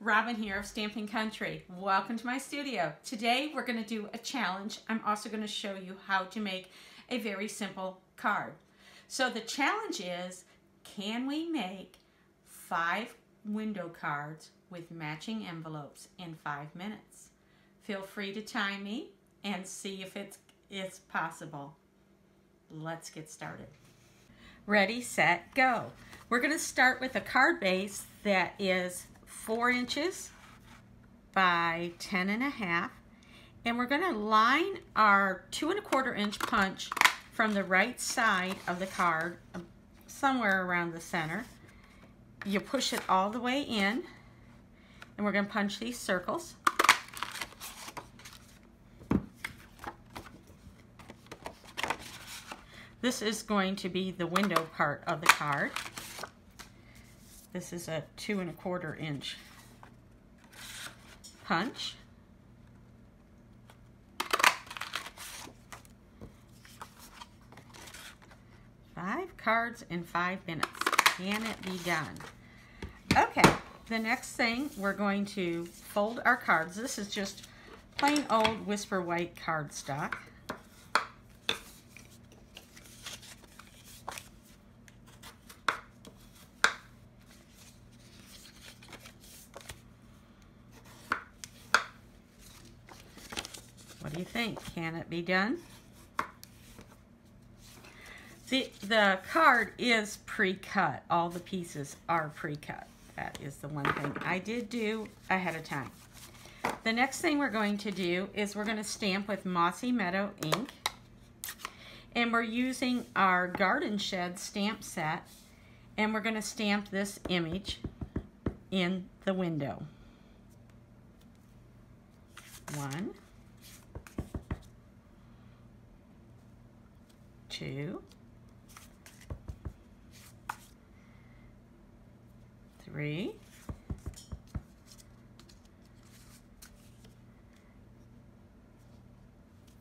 Robin here of Stampin' Country. Welcome to my studio. Today we're going to do a challenge. I'm also going to show you how to make a very simple card. So the challenge is, can we make 5 window cards with matching envelopes in 5 minutes? Feel free to time me and see if it's possible. Let's get started. Ready, set, go. We're going to start with a card base that is 4 inches by 10.5, and we're going to line our 2 1/4 inch punch from the right side of the card, somewhere around the center. You push it all the way in, and we're going to punch these circles. This is going to be the window part of the card. This is a 2 1/4 inch punch. Five cards in 5 minutes. Can it be done? Okay, the next thing, we're going to fold our cards. This is just plain old Whisper White cardstock. What do you think? Can it be done? The card is pre-cut. All the pieces are pre-cut. That is the one thing I did do ahead of time. The next thing we're going to do is we're going to stamp with Mossy Meadow ink. And we're using our Garden Shed stamp set. And we're going to stamp this image in the window. 1, 2, 3,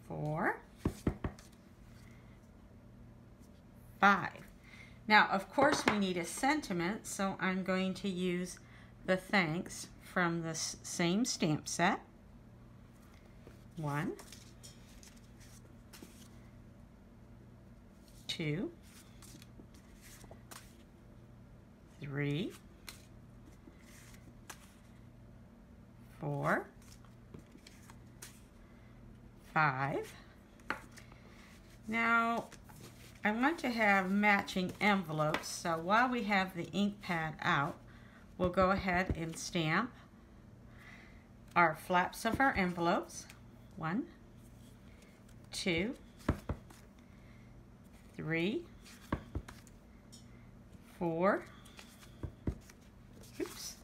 4, 5. Now, of course, we need a sentiment, so I'm going to use the thanks from the same stamp set. 1, 2, 3, 4, 5. Now, I want to have matching envelopes, so while we have the ink pad out, we'll go ahead and stamp our flaps of our envelopes. 1, 2, 3, 4, oops,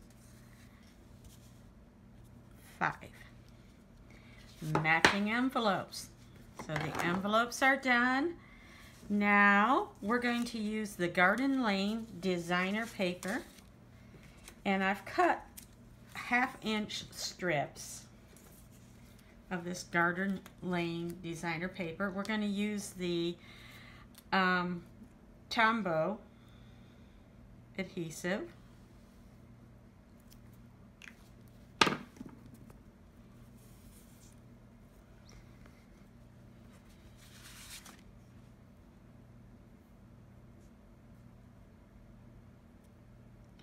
5. Matching envelopes. So the envelopes are done. Now we're going to use the Garden Lane designer paper, and I've cut 1/2 inch strips of this Garden Lane designer paper. We're going to use the Tombow adhesive.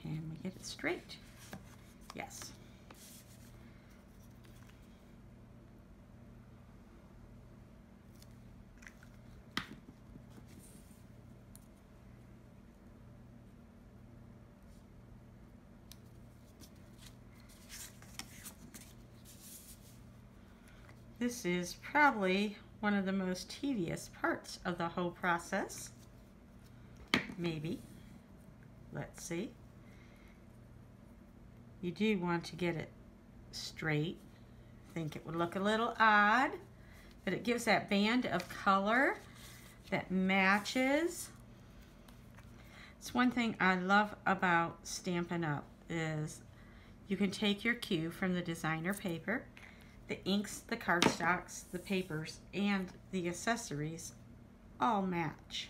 Can we get it straight? Yes. This is probably one of the most tedious parts of the whole process. Maybe. Let's see. You do want to get it straight. I think it would look a little odd, but it gives that band of color that matches. It's one thing I love about Stampin' Up! Is you can take your cue from the designer paper. The inks, the cardstocks, the papers, and the accessories all match.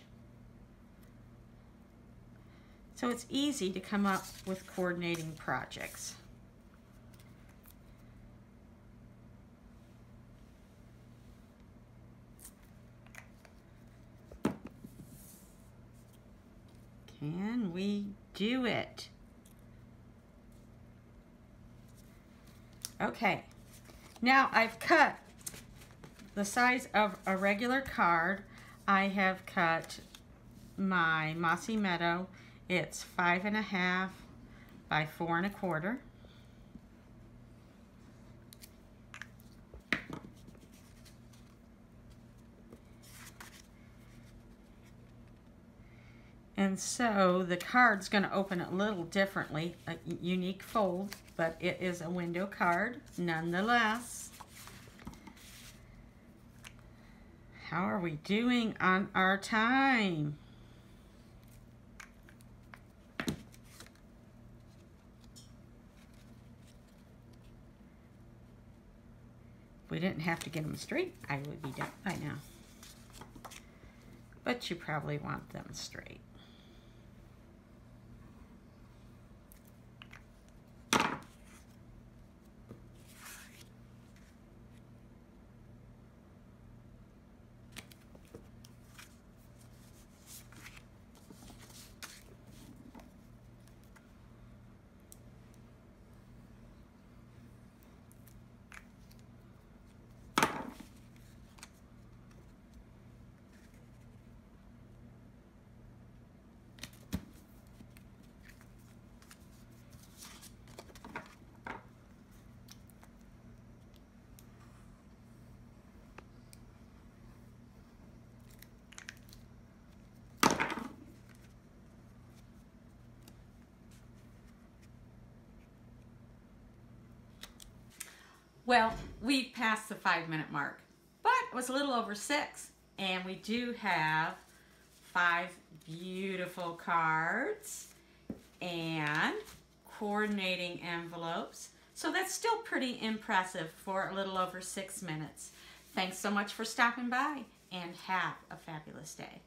So it's easy to come up with coordinating projects. Can we do it? Okay, now I've cut the size of a regular card. I have cut my Mossy Meadow. It's 5.5 by 4.25. And so the card's going to open a little differently, a unique fold, but it is a window card nonetheless. How are we doing on our time? If we didn't have to get them straight, I would be done by now. But you probably want them straight. Well, we passed the 5-minute mark, but it was a little over 6, and we do have 5 beautiful cards and coordinating envelopes. So that's still pretty impressive for a little over 6 minutes. Thanks so much for stopping by, and have a fabulous day.